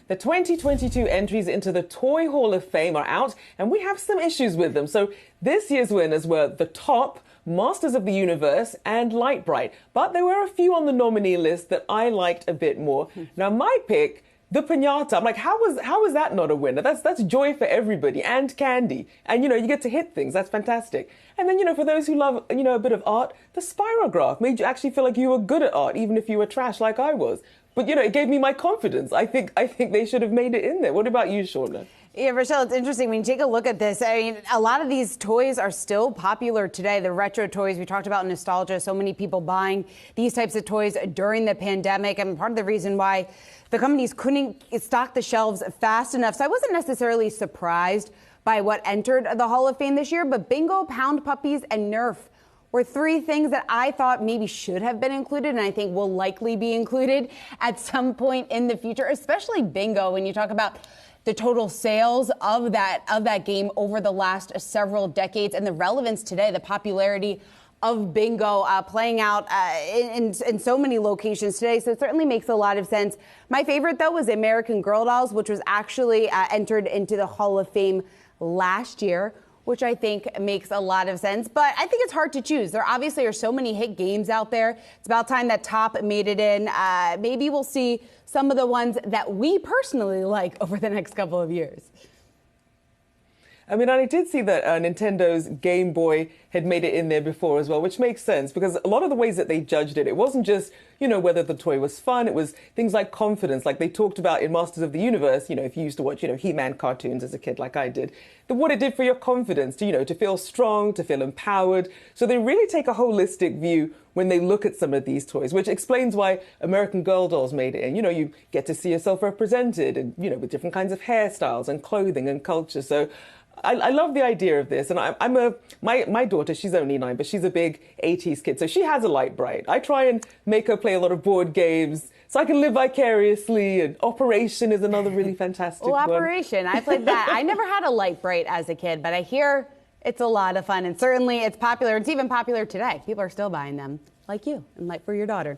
The 2022 entries into the Toy Hall of Fame are out, and we have some issues with them. So this year's winners were The Top, Masters of the Universe, and Light Bright. But there were a few on the nominee list that I liked a bit more. Now, my pick, the Piñata. I'm like, how is that not a winner? That's joy for everybody, and candy. And, you get to hit things. That's fantastic. And then, for those who love, a bit of art, the Spirograph made you actually feel like you were good at art, even if you were trash like I was. But, it gave me my confidence. I think they should have made it in there. What about you, Seana? Yeah, Rachelle, it's interesting when you take a look at this. I mean, a lot of these toys are still popular today. The retro toys, we talked about nostalgia, so many people buying these types of toys during the pandemic. And part of the reason why the companies couldn't stock the shelves fast enough. So I wasn't necessarily surprised by what entered the Hall of Fame this year, but Bingo, Pound Puppies, and Nerf were three things that I thought maybe should have been included, and I think will likely be included at some point in the future, especially Bingo. When you talk about the total sales of that game over the last several decades and the relevance today, the popularity of Bingo playing out in so many locations today. So it certainly makes a lot of sense. My favorite, though, was American Girl Dolls, which was actually entered into the Hall of Fame last year, which I think makes a lot of sense. But I think it's hard to choose. There obviously are so many hit games out there. It's about time that Top made it in. Maybe we'll see some of the ones that we personally like over the next couple of years. I mean, I did see that Nintendo's Game Boy had made it in there before as well, which makes sense because a lot of the ways that they judged it, it wasn't just, whether the toy was fun. It was things like confidence, like they talked about in Masters of the Universe, if you used to watch, He-Man cartoons as a kid like I did, what it did for your confidence, to feel strong, to feel empowered. So they really take a holistic view when they look at some of these toys, which explains why American Girl Dolls made it in. You get to see yourself represented and, with different kinds of hairstyles and clothing and culture. So I love the idea of this, and my daughter, she's only 9, but she's a big 80s kid, so she has a Light Bright. I try and make her play a lot of board games so I can live vicariously, and Operation is another really fantastic one. Operation, I played that. I never had a Light Bright as a kid, but I hear it's a lot of fun, and certainly it's popular. It's even popular today. People are still buying them, like you, and like for your daughter.